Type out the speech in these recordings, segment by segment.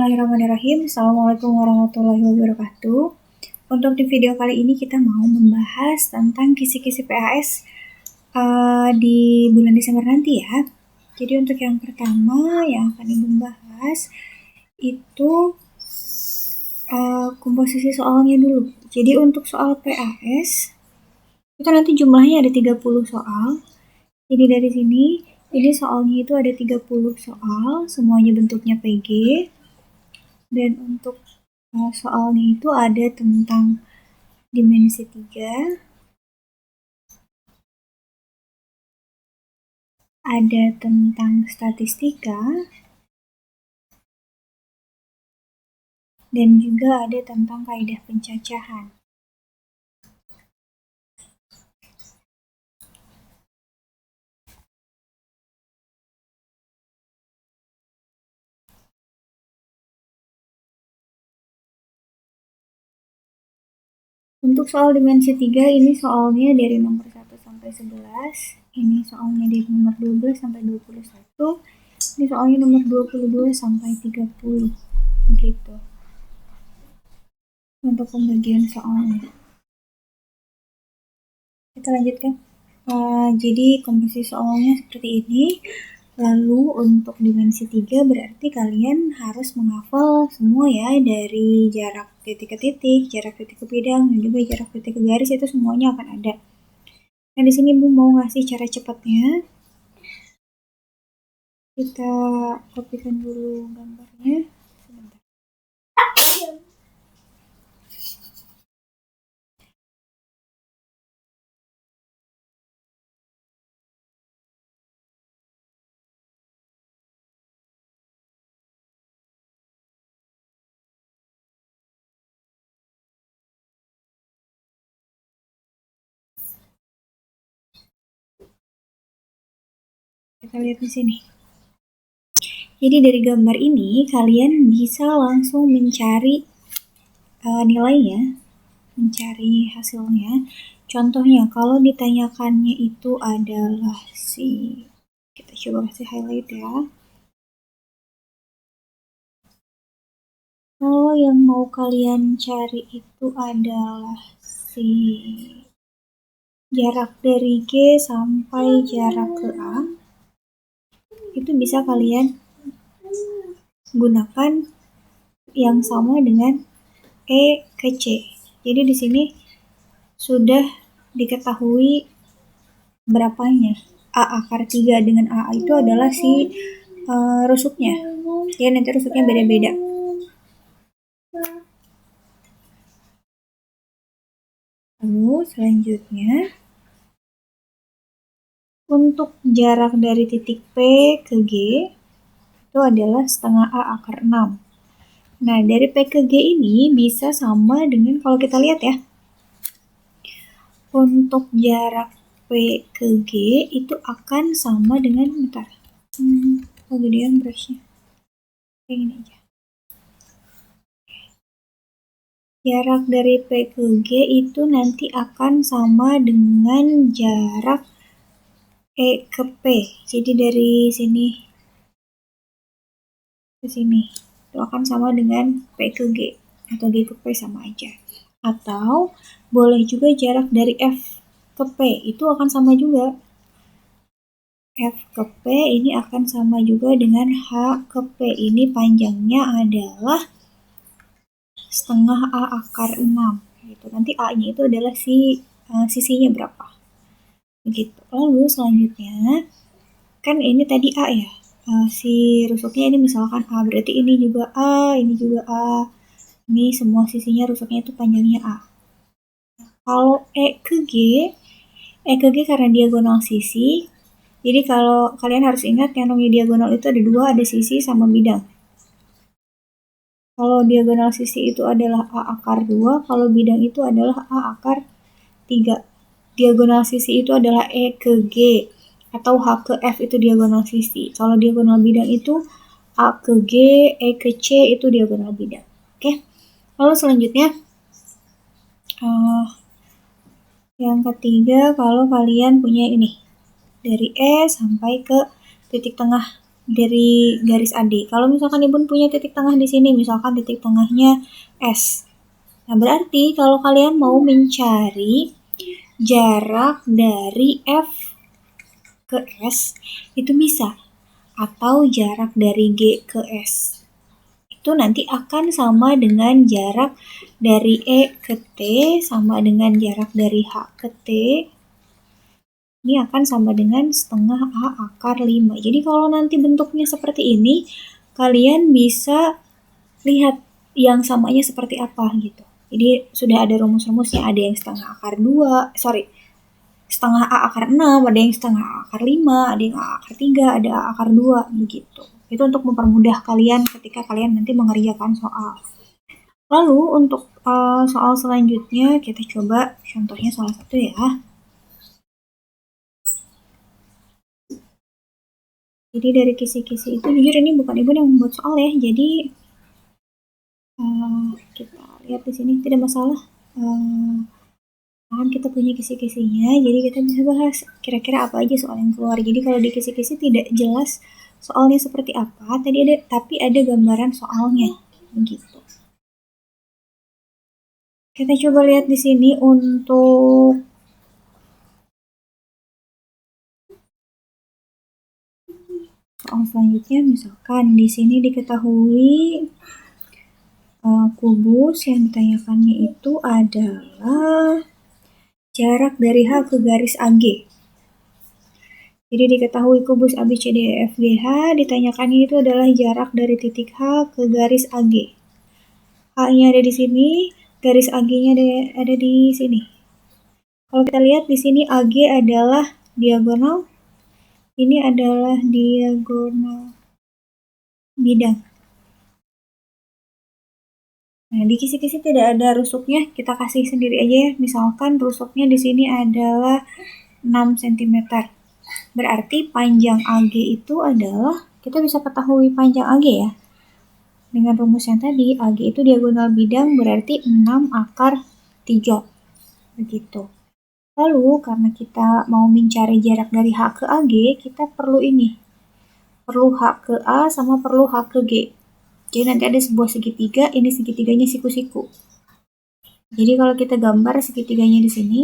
Bismillahirrahmanirrahim. Assalamualaikum warahmatullahi wabarakatuh. Untuk di video kali ini kita mau membahas tentang kisi-kisi PAS di bulan Desember nanti ya. Jadi untuk yang pertama yang akan Ibu bahas itu komposisi soalnya dulu. Jadi untuk soal PAS itu nanti jumlahnya ada 30 soal. Jadi dari sini ini soalnya itu ada 30 soal, semuanya bentuknya PG. Dan untuk soalnya itu ada tentang dimensi 3, ada tentang statistika, dan juga ada tentang kaidah pencacahan. Untuk soal dimensi 3 ini soalnya dari nomor 1 sampai 11, ini soalnya dari nomor 12 sampai 21, ini soalnya nomor 22 sampai 30, begitu. Untuk pembagian soalnya. Kita lanjutkan. Jadi komposisi soalnya seperti ini. Lalu untuk dimensi 3 berarti kalian harus menghafal semua ya, dari jarak titik ke titik, jarak titik ke bidang, dan juga jarak titik ke garis, itu semuanya akan ada. Nah di sini Bu mau ngasih cara cepatnya. Kita kopikan dulu gambarnya. Sebentar. Kita lihat di sini. Jadi dari gambar ini kalian bisa langsung mencari nilainya, mencari hasilnya. Contohnya kalau ditanyakannya itu adalah kita coba kasih highlight ya. Kalau yang mau kalian cari itu adalah jarak dari G sampai jarak ke A, itu bisa kalian gunakan yang sama dengan E ke C. Jadi di sini sudah diketahui berapanya. A akar 3 dengan A itu adalah rusuknya. Ya nanti rusuknya beda-beda. Lalu selanjutnya untuk jarak dari titik P ke G itu adalah setengah A akar 6. Nah dari P ke G ini bisa sama dengan, kalau kita lihat ya, untuk jarak P ke G itu akan sama dengan, bentar, kegedean brushnya, kayak gini aja. Jarak dari P ke G itu nanti akan sama dengan jarak E ke P. Jadi dari sini ke sini itu akan sama dengan P ke G, atau G ke P sama aja. Atau boleh juga jarak dari F ke P itu akan sama juga. F ke P ini akan sama juga dengan H ke P. Ini panjangnya adalah setengah A akar 6 gitu. Nanti A-nya itu adalah sisinya berapa, begitu. Lalu selanjutnya kan ini tadi A ya, si rusuknya ini misalkan A, berarti ini juga A, ini juga A, ini semua sisinya rusuknya itu panjangnya A. Kalau E ke G karena diagonal sisi, jadi kalau kalian harus ingat yang namanya diagonal itu ada 2, ada sisi sama bidang. Kalau diagonal sisi itu adalah A akar 2, kalau bidang itu adalah A akar 3. Diagonal sisi itu adalah E ke G, atau H ke F itu diagonal sisi. Kalau diagonal bidang itu A ke G, E ke C itu diagonal bidang. Oke. Lalu selanjutnya yang ketiga, kalau kalian punya ini dari E sampai ke titik tengah dari garis AD. Kalau misalkan Ibu punya titik tengah di sini, misalkan titik tengahnya S. Nah, berarti kalau kalian mau mencari jarak dari F ke S, itu bisa. Atau jarak dari G ke S. Itu nanti akan sama dengan jarak dari E ke T, sama dengan jarak dari H ke T. Ini akan sama dengan setengah A akar 5. Jadi kalau nanti bentuknya seperti ini, kalian bisa lihat yang samanya seperti apa gitu. Jadi sudah ada rumus-rumusnya, ada yang setengah akar 2, setengah A akar 6, ada yang setengah A akar 5, ada yang A akar 3, ada A akar 2, begitu. Itu untuk mempermudah kalian ketika kalian nanti mengerjakan soal. Lalu untuk soal selanjutnya kita coba contohnya salah satu ya. Jadi dari kisi-kisi itu jujur ini bukan Ibu yang membuat soal ya. Jadi kita lihat di sini tidak masalah. Kan kita punya kisi-kisinya, jadi kita bisa bahas kira-kira apa aja soal yang keluar. Jadi kalau di kisi-kisi tidak jelas soalnya seperti apa, tapi ada gambaran soalnya, begitu. Kita coba lihat di sini untuk soal selanjutnya, misalkan di sini diketahui kubus yang ditanyakannya itu adalah jarak dari H ke garis AG. Jadi diketahui kubus ABCDEFGH, ditanyakannya itu adalah jarak dari titik H ke garis AG. H-nya ada di sini, garis AG-nya ada di sini. Kalau kita lihat di sini AG adalah diagonal, ini adalah diagonal bidang. Nah, di kisi-kisi tidak ada rusuknya, kita kasih sendiri aja ya. Misalkan rusuknya di sini adalah 6 cm. Berarti panjang AG itu adalah, kita bisa ketahui panjang AG ya. Dengan rumus yang tadi, AG itu diagonal bidang berarti 6 akar 3. Begitu. Lalu, karena kita mau mencari jarak dari H ke AG, kita perlu ini. Perlu H ke A sama perlu H ke G. Jadi nanti ada sebuah segitiga, ini segitiganya siku-siku. Jadi kalau kita gambar segitiganya di sini,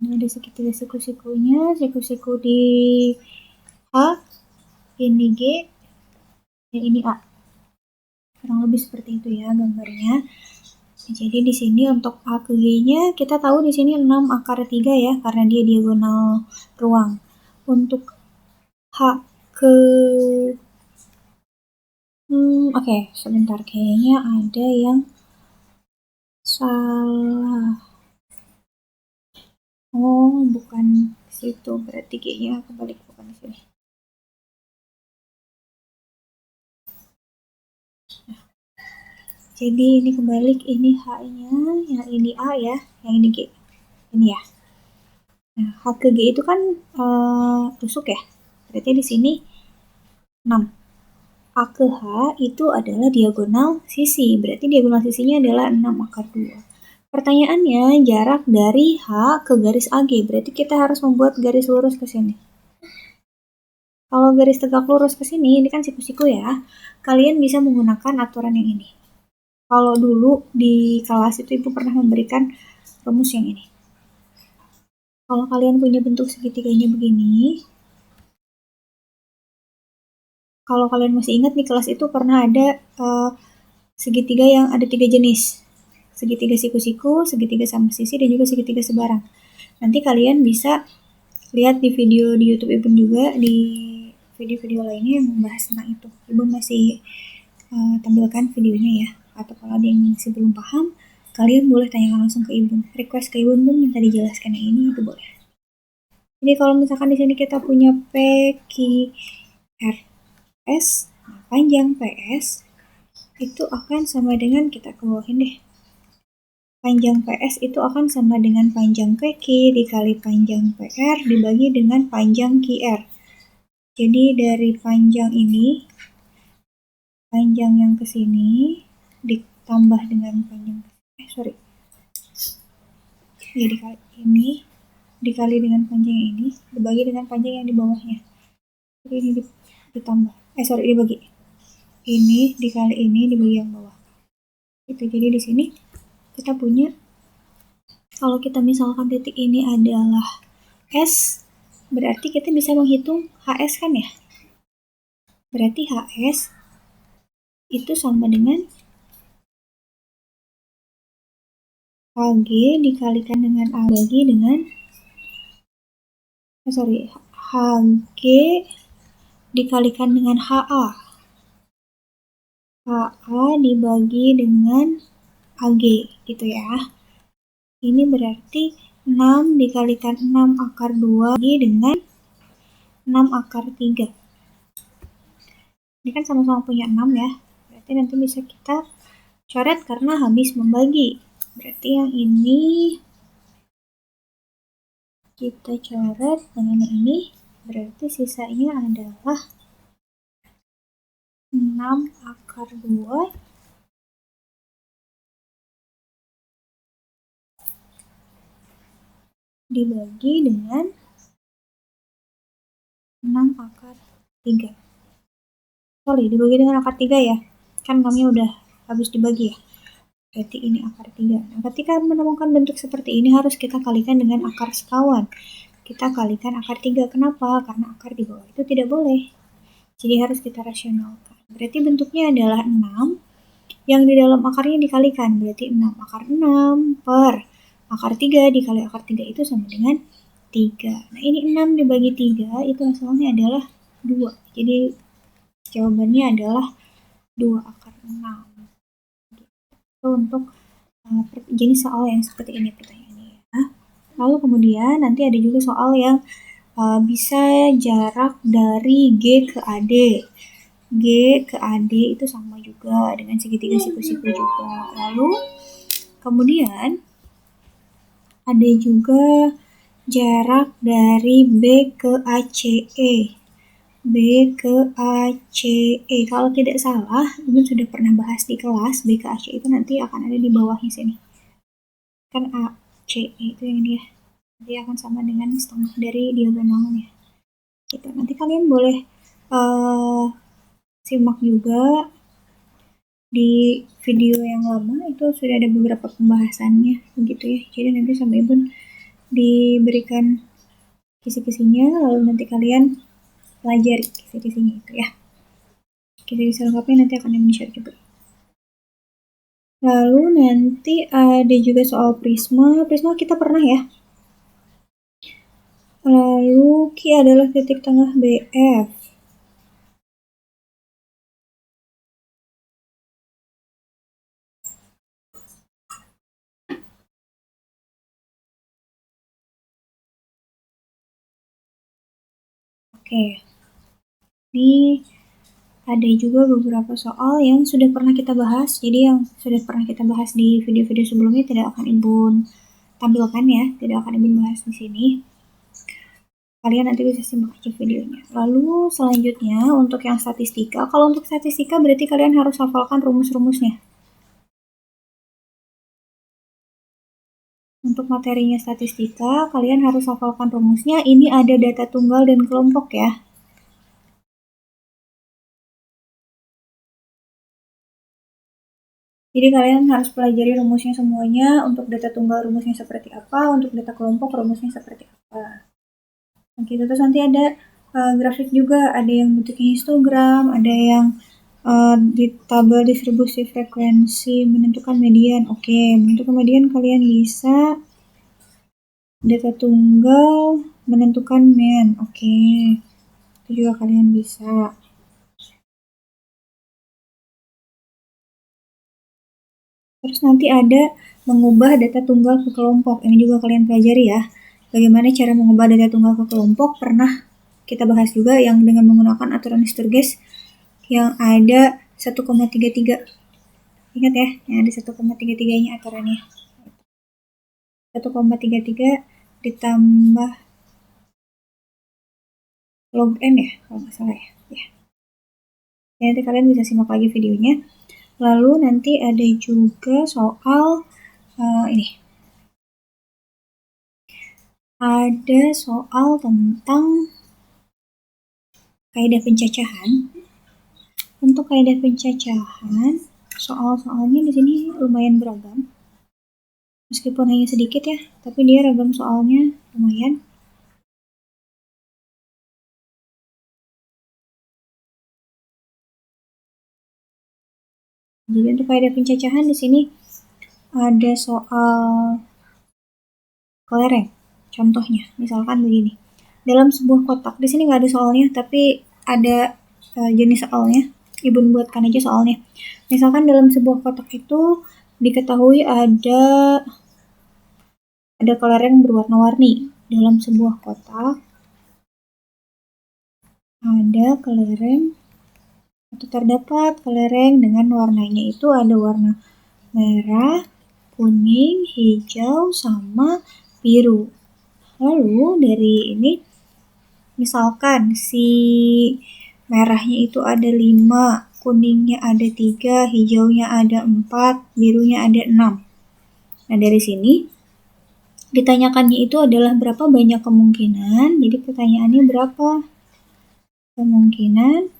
ini ada segitiga siku-sikunya, siku-siku di H, ini G, dan ini A. Kurang lebih seperti itu ya gambarnya. Jadi di sini untuk A ke G-nya kita tahu di sini 6 akar 3 ya, karena dia diagonal ruang. Untuk H ke oke, sebentar, kayaknya ada yang salah. Oh, bukan situ, berarti kayaknya kebalik, bukan di sini. Nah, jadi ini kebalik, ini H-nya, yang ini A ya, yang ini G. Ini ya. Nah, H ke G itu kan tusuk ya. Berarti di sini 6. A ke H itu adalah diagonal sisi. Berarti diagonal sisinya adalah 6 akar 2. Pertanyaannya, jarak dari H ke garis AG. Berarti kita harus membuat garis lurus ke sini. Kalau garis tegak lurus ke sini, ini kan siku-siku ya. Kalian bisa menggunakan aturan yang ini. Kalau dulu di kelas itu Ibu pernah memberikan rumus yang ini. Kalau kalian punya bentuk segitiganya begini, kalau kalian masih ingat di kelas itu pernah ada segitiga yang ada 3 jenis. Segitiga siku-siku, segitiga sama sisi, dan juga segitiga sebarang. Nanti kalian bisa lihat di video di YouTube Ibu juga, di video-video lainnya yang membahas tentang itu. Ibu masih tampilkan videonya ya. Atau kalau ada yang masih belum paham, kalian boleh tanyakan langsung ke Ibu. Request ke Ibu minta dijelaskan yang ini, itu boleh. Jadi kalau misalkan di sini kita punya P, Q, R, S, panjang PS itu akan sama dengan, kita kebawahin deh. Panjang PS itu akan sama dengan panjang PQ dikali panjang PR dibagi dengan panjang QR. Jadi dari panjang ini, panjang yang ke sini ditambah dengan panjang ya dikali ini dikali dengan panjang ini dibagi dengan panjang yang di bawahnya. Jadi ini ditambah dibagi. Ini dikali ini dibagi yang bawah. Itu jadi di sini kita punya, kalau kita misalkan titik ini adalah S, berarti kita bisa menghitung HS kan ya? Berarti HS itu sama dengan HG dikalikan dengan A bagi dengan HG dikalikan dengan HA. HA dibagi dengan AG gitu ya. Ini berarti 6 dikalikan 6 akar 2 bagi dengan 6 akar 3. Ini kan sama-sama punya 6 ya. Berarti nanti bisa kita coret karena habis membagi. Berarti yang ini kita coret dengan yang ini. Berarti sisanya adalah 6 akar 2 dibagi dengan 6 akar 3. Sorry, dibagi dengan akar 3 ya. Kan 6-nya udah habis dibagi ya. Berarti ini akar 3. Nah, ketika menemukan bentuk seperti ini harus kita kalikan dengan akar sekawan. Kita kalikan akar 3. Kenapa? Karena akar di bawah itu tidak boleh. Jadi harus kita rasionalkan. Berarti bentuknya adalah 6 yang di dalam akarnya dikalikan. Berarti 6 akar 6 per akar 3 dikali akar 3 itu sama dengan 3. Nah ini 6 dibagi 3 itu hasilnya adalah 2. Jadi jawabannya adalah 2 akar 6. Itu untuk jenis soal yang seperti ini pertanyaannya ya. Lalu kemudian nanti ada juga soal yang bisa jarak dari G ke AD. G ke AD itu sama juga dengan segitiga siku-siku juga. Lalu kemudian ada juga jarak dari B ke ACE. B ke ACE. Kalau tidak salah, Ibu sudah pernah bahas di kelas, B ke ACE itu nanti akan ada di bawahnya sini. Kan ACE itu yang dia. Nanti akan sama dengan setengah dari diagonalnya. Gitu. Nanti kalian boleh simak juga di video yang lama, itu sudah ada beberapa pembahasannya begitu ya. Jadi nanti sama Ibu diberikan kisi-kisinya, lalu nanti kalian pelajari kisi-kisinya itu ya. Kisi-kisi lengkapnya nanti akan di-share juga. Lalu nanti ada juga soal prisma. Prisma kita pernah ya. Lalu Q adalah titik tengah BF. Oke. Ini ada juga beberapa soal yang sudah pernah kita bahas. Jadi yang sudah pernah kita bahas di video-video sebelumnya tidak akan Ibu tampilkan ya, tidak akan Ibu bahas di sini. Kalian nanti bisa simak aja videonya. Lalu selanjutnya untuk yang statistika. Kalau untuk statistika berarti kalian harus hafalkan rumus-rumusnya. Untuk materinya statistika, kalian harus hafalkan rumusnya. Ini ada data tunggal dan kelompok ya. Jadi kalian harus pelajari rumusnya semuanya. Untuk data tunggal rumusnya seperti apa, untuk data kelompok rumusnya seperti apa. Oke, terus nanti ada grafik juga, ada yang bentuknya histogram, ada yang di tabel distribusi frekuensi menentukan median. Oke, menentukan median kalian bisa data tunggal menentukan mean. Oke, itu juga kalian bisa. Terus nanti ada mengubah data tunggal ke kelompok. Ini juga kalian pelajari ya. Bagaimana cara mengubah data tunggal ke kelompok, pernah kita bahas juga yang dengan menggunakan aturan Sturges yang ada 1,33. Ingat ya, yang ada 1,33-nya aturannya. 1,33 ditambah log n ya, kalau nggak salah ya. Ya, nanti kalian bisa simak lagi videonya. Lalu nanti ada juga soal ini. Ada soal tentang kaidah pencacahan. Untuk kaidah pencacahan, soal-soalnya di sini lumayan beragam. Meskipun hanya sedikit ya, tapi dia ragam soalnya lumayan. Jadi untuk kaidah pencacahan di sini ada soal kelereng. Contohnya, misalkan begini. Dalam sebuah kotak, di sini nggak ada soalnya, tapi ada jenis soalnya. Ibu buatkan aja soalnya. Misalkan dalam sebuah kotak itu diketahui ada kelereng berwarna-warni. Dalam sebuah kotak ada kelereng atau terdapat kelereng dengan warnanya itu ada warna merah, kuning, hijau, sama biru. Lalu dari ini, misalkan si merahnya itu ada 5, kuningnya ada 3, hijaunya ada 4, birunya ada 6. Nah dari sini ditanyakannya itu adalah berapa banyak kemungkinan. Jadi pertanyaannya berapa kemungkinan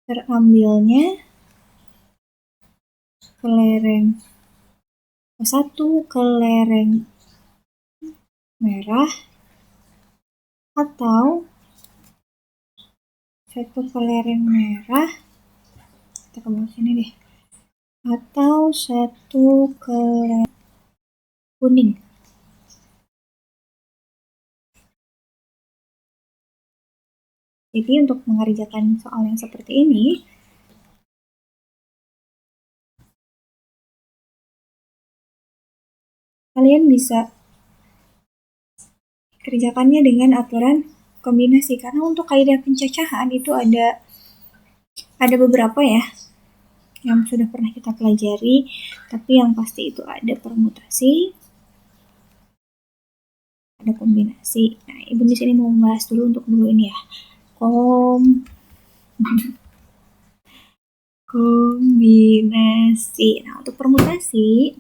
terambilnya kelereng satu kelereng merah atau satu kelereng merah, kita ke sini deh, atau satu kelereng kuning. Jadi untuk mengerjakan soal yang seperti ini, kalian bisa kerjakannya dengan aturan kombinasi. Karena untuk kaidah pencacahan itu ada beberapa ya yang sudah pernah kita pelajari, tapi yang pasti itu ada permutasi, ada kombinasi. Nah, Ibu di sini mau membahas dulu untuk dua ini ya. Kombinasi. Nah, untuk permutasi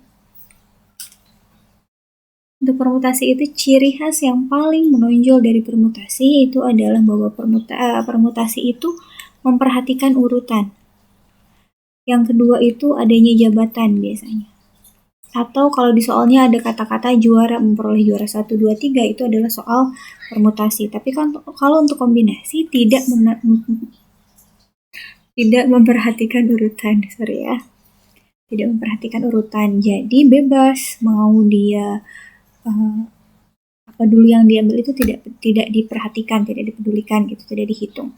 itu ciri khas yang paling menonjol dari permutasi itu adalah bahwa permutasi itu memperhatikan urutan. Yang kedua itu adanya jabatan biasanya. Atau kalau di soalnya ada kata-kata juara, memperoleh juara 1, 2, 3, itu adalah soal permutasi. Tapi kan kalau untuk kombinasi tidak memperhatikan urutan, tidak memperhatikan urutan. Jadi bebas mau dia apa dulu yang diambil itu tidak diperhatikan, tidak dipedulikan gitu, tidak dihitung.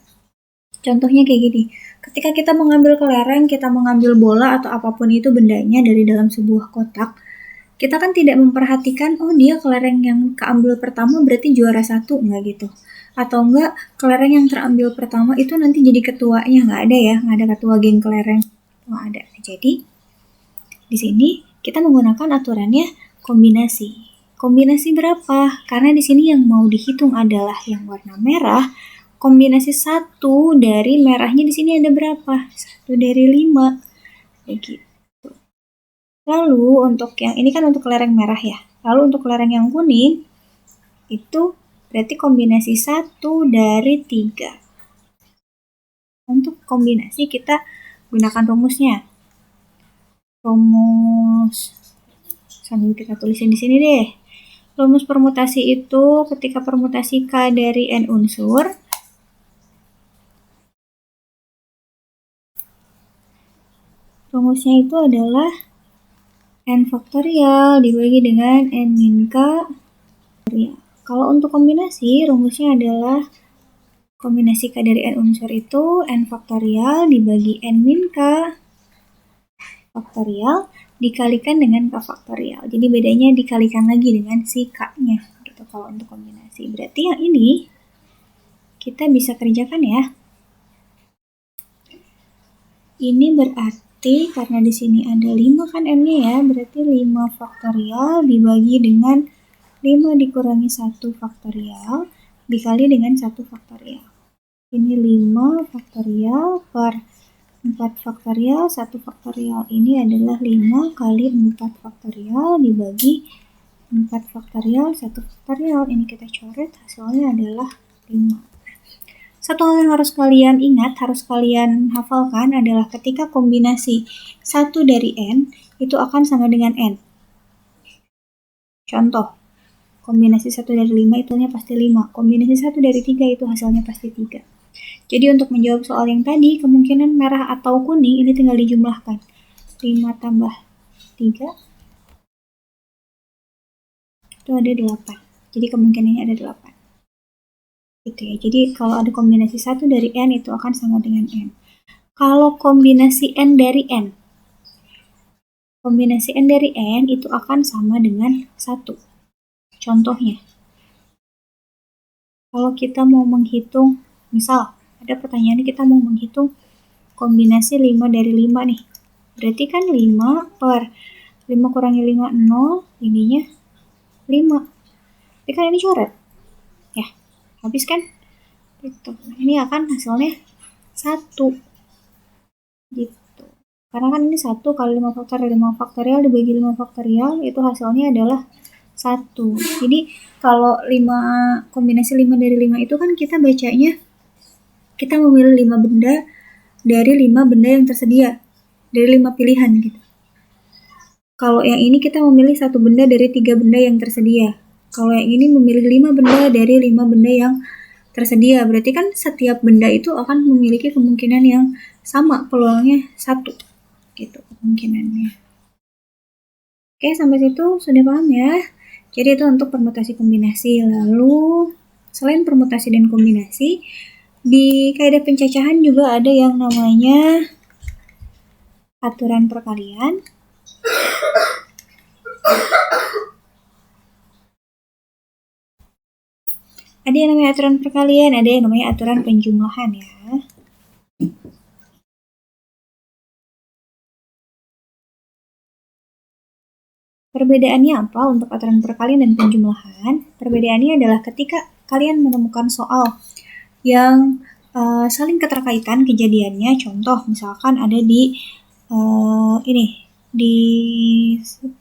Contohnya kayak gini, ketika kita mengambil kelereng, kita mengambil bola atau apapun itu bendanya dari dalam sebuah kotak, kita kan tidak memperhatikan, oh dia kelereng yang keambil pertama berarti juara 1, enggak gitu. Atau enggak, kelereng yang terambil pertama itu nanti jadi ketuanya, enggak ada ya, enggak ada ketua geng kelereng, enggak ada. Jadi di sini kita menggunakan aturannya kombinasi. Kombinasi berapa? Karena di sini yang mau dihitung adalah yang warna merah. Kombinasi 1 dari merahnya di sini ada berapa? 1 dari 5. Begitu. Lalu untuk yang ini kan untuk kelereng merah ya. Lalu untuk kelereng yang kuning itu berarti kombinasi 1 dari 3. Untuk kombinasi kita gunakan rumusnya. Rumus sambil kita tulisin di sini deh. Rumus permutasi itu ketika permutasi K dari N unsur, rumusnya itu adalah N faktorial dibagi dengan N min K faktorial. Kalau untuk kombinasi, rumusnya adalah kombinasi K dari N unsur itu N faktorial dibagi N min K faktorial dikalikan dengan K faktorial. Jadi bedanya dikalikan lagi dengan si K-nya gitu kalau untuk kombinasi. Berarti yang ini kita bisa kerjakan ya. Ini berarti karena di sini ada 5 kan N-nya ya, berarti 5 faktorial dibagi dengan 5 dikurangi 1 faktorial dikali dengan 1 faktorial. Ini 5 faktorial per 4 faktorial, 1 faktorial. Ini adalah 5 kali 4 faktorial dibagi 4 faktorial, 1 faktorial. Ini kita coret, hasilnya adalah 5. Satu hal yang harus kalian ingat, harus kalian hafalkan adalah ketika kombinasi 1 dari N, itu akan sama dengan N. Contoh, kombinasi 1 dari 5 itu hasilnya pasti 5. Kombinasi 1 dari 3 itu hasilnya pasti 3. Jadi untuk menjawab soal yang tadi, kemungkinan merah atau kuning ini tinggal dijumlahkan. 5 tambah 3, itu ada 8. Jadi kemungkinannya ada 8. Gitu ya. Jadi kalau ada kombinasi 1 dari N itu akan sama dengan N. Kalau kombinasi N dari N, kombinasi N dari N itu akan sama dengan 1. Contohnya, kalau kita mau menghitung, misal ada pertanyaan kita mau menghitung kombinasi 5 dari 5 nih. Berarti kan 5 per 5 kurangi 5, 0, ininya 5. Tapi kan ini coret. Ya, habis kan? Gitu. Ini akan hasilnya 1. Gitu. Karena kan ini 1 kali 5 faktorial dibagi 5 faktorial, itu hasilnya adalah 1. Jadi kalau 5 kombinasi 5 dari 5 itu kan kita bacanya, kita memilih 5 benda dari 5 benda yang tersedia. Dari 5 pilihan gitu. Kalau yang ini kita memilih 1 benda dari 3 benda yang tersedia. Kalau yang ini memilih 5 benda dari 5 benda yang tersedia. Berarti kan setiap benda itu akan memiliki kemungkinan yang sama, peluangnya 1. Gitu kemungkinannya. Oke, sampai situ sudah paham ya? Jadi itu untuk permutasi kombinasi. Lalu selain permutasi dan kombinasi, di kaidah pencacahan juga ada yang namanya aturan perkalian. Ada yang namanya aturan perkalian, ada yang namanya aturan penjumlahan ya. Perbedaannya apa untuk aturan perkalian dan penjumlahan? Perbedaannya adalah ketika kalian menemukan soal yang saling keterkaitan kejadiannya, contoh misalkan ada di di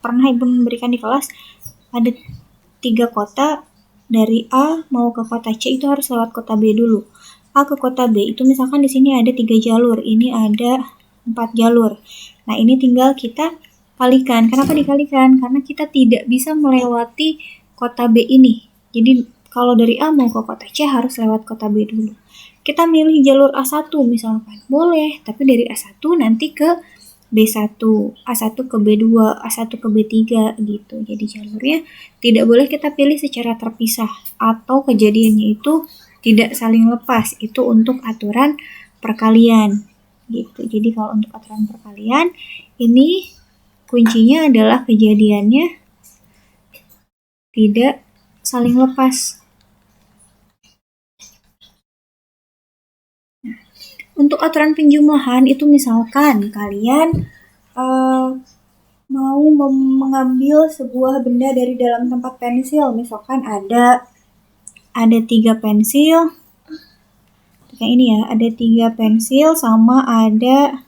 pernah ibu memberikan di kelas ada 3 kota, dari A mau ke kota C itu harus lewat kota B dulu. A ke kota B itu misalkan di sini ada 3 jalur, ini ada 4 jalur. Nah ini tinggal kita kalikan. Kenapa dikalikan? Karena kita tidak bisa melewati kota B ini. Jadi kalau dari A mau ke kota C harus lewat kota B dulu. Kita milih jalur A1 misalkan, boleh, tapi dari A1 nanti ke B1, A1 ke B2, A1 ke B3 gitu. Jadi jalurnya tidak boleh kita pilih secara terpisah atau kejadiannya itu tidak saling lepas. Itu untuk aturan perkalian gitu. Jadi kalau untuk aturan perkalian ini kuncinya adalah kejadiannya tidak saling lepas. Untuk aturan penjumlahan itu misalkan kalian mau mengambil sebuah benda dari dalam tempat pensil, misalkan ada 3 pensil, kayak ini ya, ada 3 pensil sama ada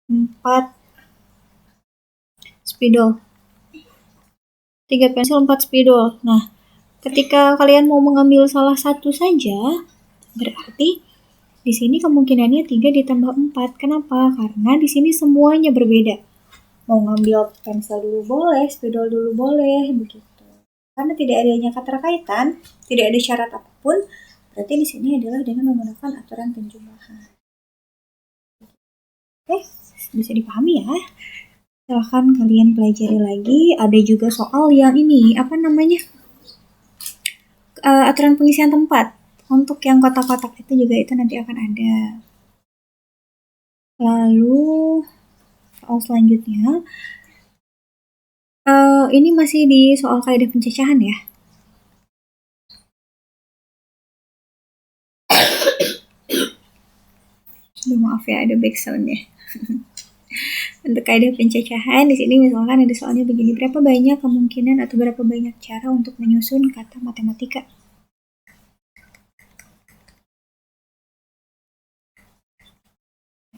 4 spidol. 3 pensil, 4 spidol. Nah, ketika kalian mau mengambil salah satu saja, berarti di sini kemungkinannya 3 ditambah 4. Kenapa? Karena di sini semuanya berbeda. Mau ngambil pensil dulu boleh, spidol dulu boleh, begitu. Karena tidak adanya keterkaitan, tidak ada syarat apapun, berarti di sini adalah dengan menggunakan aturan penjumlahan. Oke, bisa dipahami ya? Silahkan kalian pelajari lagi. Ada juga soal yang ini, apa namanya? Aturan pengisian tempat. Untuk yang kotak-kotak itu juga itu nanti akan ada. Lalu soal selanjutnya, ini masih di soal kaidah pencacahan ya. Maaf ya, ada backsound ya. Untuk kaidah pencacahan di sini misalkan ada soalnya begini, berapa banyak kemungkinan atau berapa banyak cara untuk menyusun kata matematika?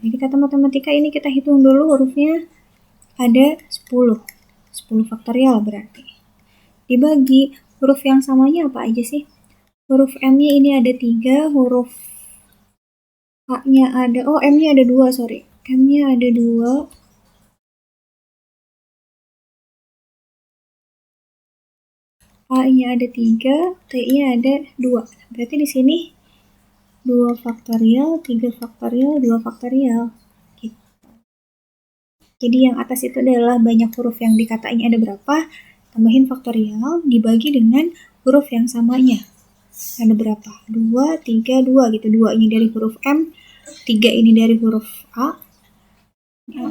Jadi kata matematika ini kita hitung dulu hurufnya ada 10. 10 faktorial berarti. Dibagi huruf yang samanya apa aja sih? Huruf M-nya ini ada 3, huruf A-nya ada, M-nya ada 2, sorry. M-nya ada 2, A-nya ada 3, T-nya ada 2. Berarti di sini 2 faktorial, 3 faktorial, 2 faktorial. Gitu. Jadi yang atas itu adalah banyak huruf yang dikata ini ada berapa, tambahin faktorial, dibagi dengan huruf yang samanya. Ada berapa? 2, 3, 2 gitu. 2 ini dari huruf M, 3 ini dari huruf A, 2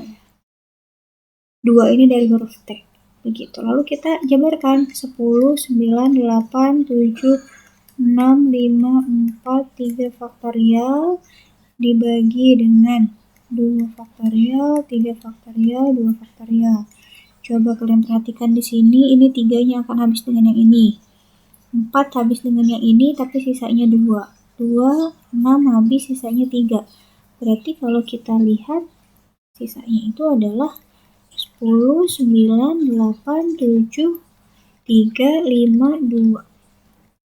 ini dari huruf T. Begitu. Lalu kita jabarkan 10, 9, 8, 7, 6, 5, 4, 3 faktorial dibagi dengan 2 faktorial, 3 faktorial, 2 faktorial. Coba kalian perhatikan di sini, ini 3-nya akan habis dengan yang ini. 4 habis dengan yang ini, tapi sisanya 2. 2, 6 habis, sisanya 3. Berarti kalau kita lihat, sisanya itu adalah 10, 9, 8, 7, 3, 5, 2.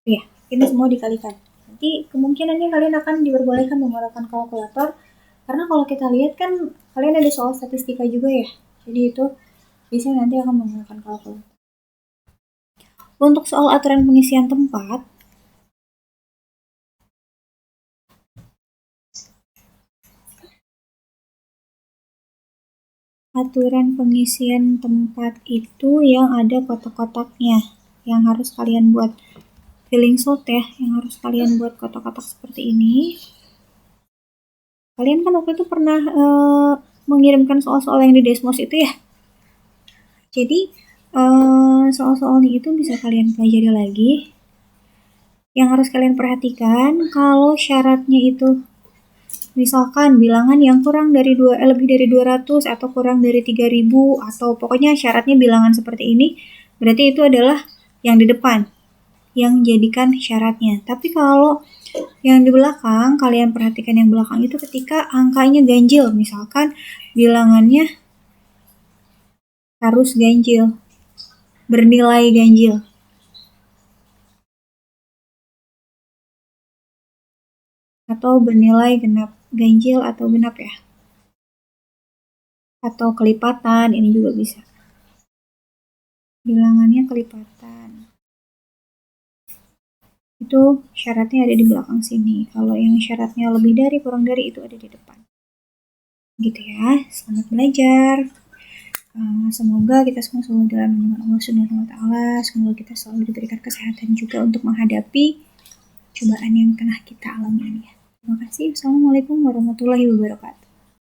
Ya, ini semua dikalikan. Nanti kemungkinannya kalian akan diperbolehkan menggunakan kalkulator, karena kalau kita lihat kan kalian ada soal statistika juga ya. Jadi itu biasanya nanti akan menggunakan kalkulator. Untuk soal aturan pengisian tempat, aturan pengisian tempat itu yang ada kotak-kotaknya, yang harus kalian buat filling slot ya, yang harus kalian buat kotak-kotak seperti ini. Kalian kan waktu itu pernah mengirimkan soal-soal yang di Desmos itu ya. Jadi soal-soalnya itu bisa kalian pelajari lagi. Yang harus kalian perhatikan, kalau syaratnya itu misalkan bilangan yang kurang dari lebih dari 200 atau kurang dari 3000 atau pokoknya syaratnya bilangan seperti ini, berarti itu adalah yang di depan yang jadikan syaratnya. Tapi kalau yang di belakang, kalian perhatikan yang belakang itu ketika angkanya ganjil, misalkan bilangannya harus ganjil, bernilai ganjil. Atau bernilai genap, ganjil atau genap ya. Atau kelipatan, ini juga bisa. Bilangannya kelipatan. Itu syaratnya ada di belakang sini. Kalau yang syaratnya lebih dari, kurang dari, itu ada di depan. Gitu ya, selamat belajar. Semoga kita semua selalu dalam lindungan Allah Subhanahu wa Ta'ala. Semoga kita selalu diberikan kesehatan juga untuk menghadapi cobaan yang tengah kita alami ini. Terima kasih. Assalamualaikum warahmatullahi wabarakatuh.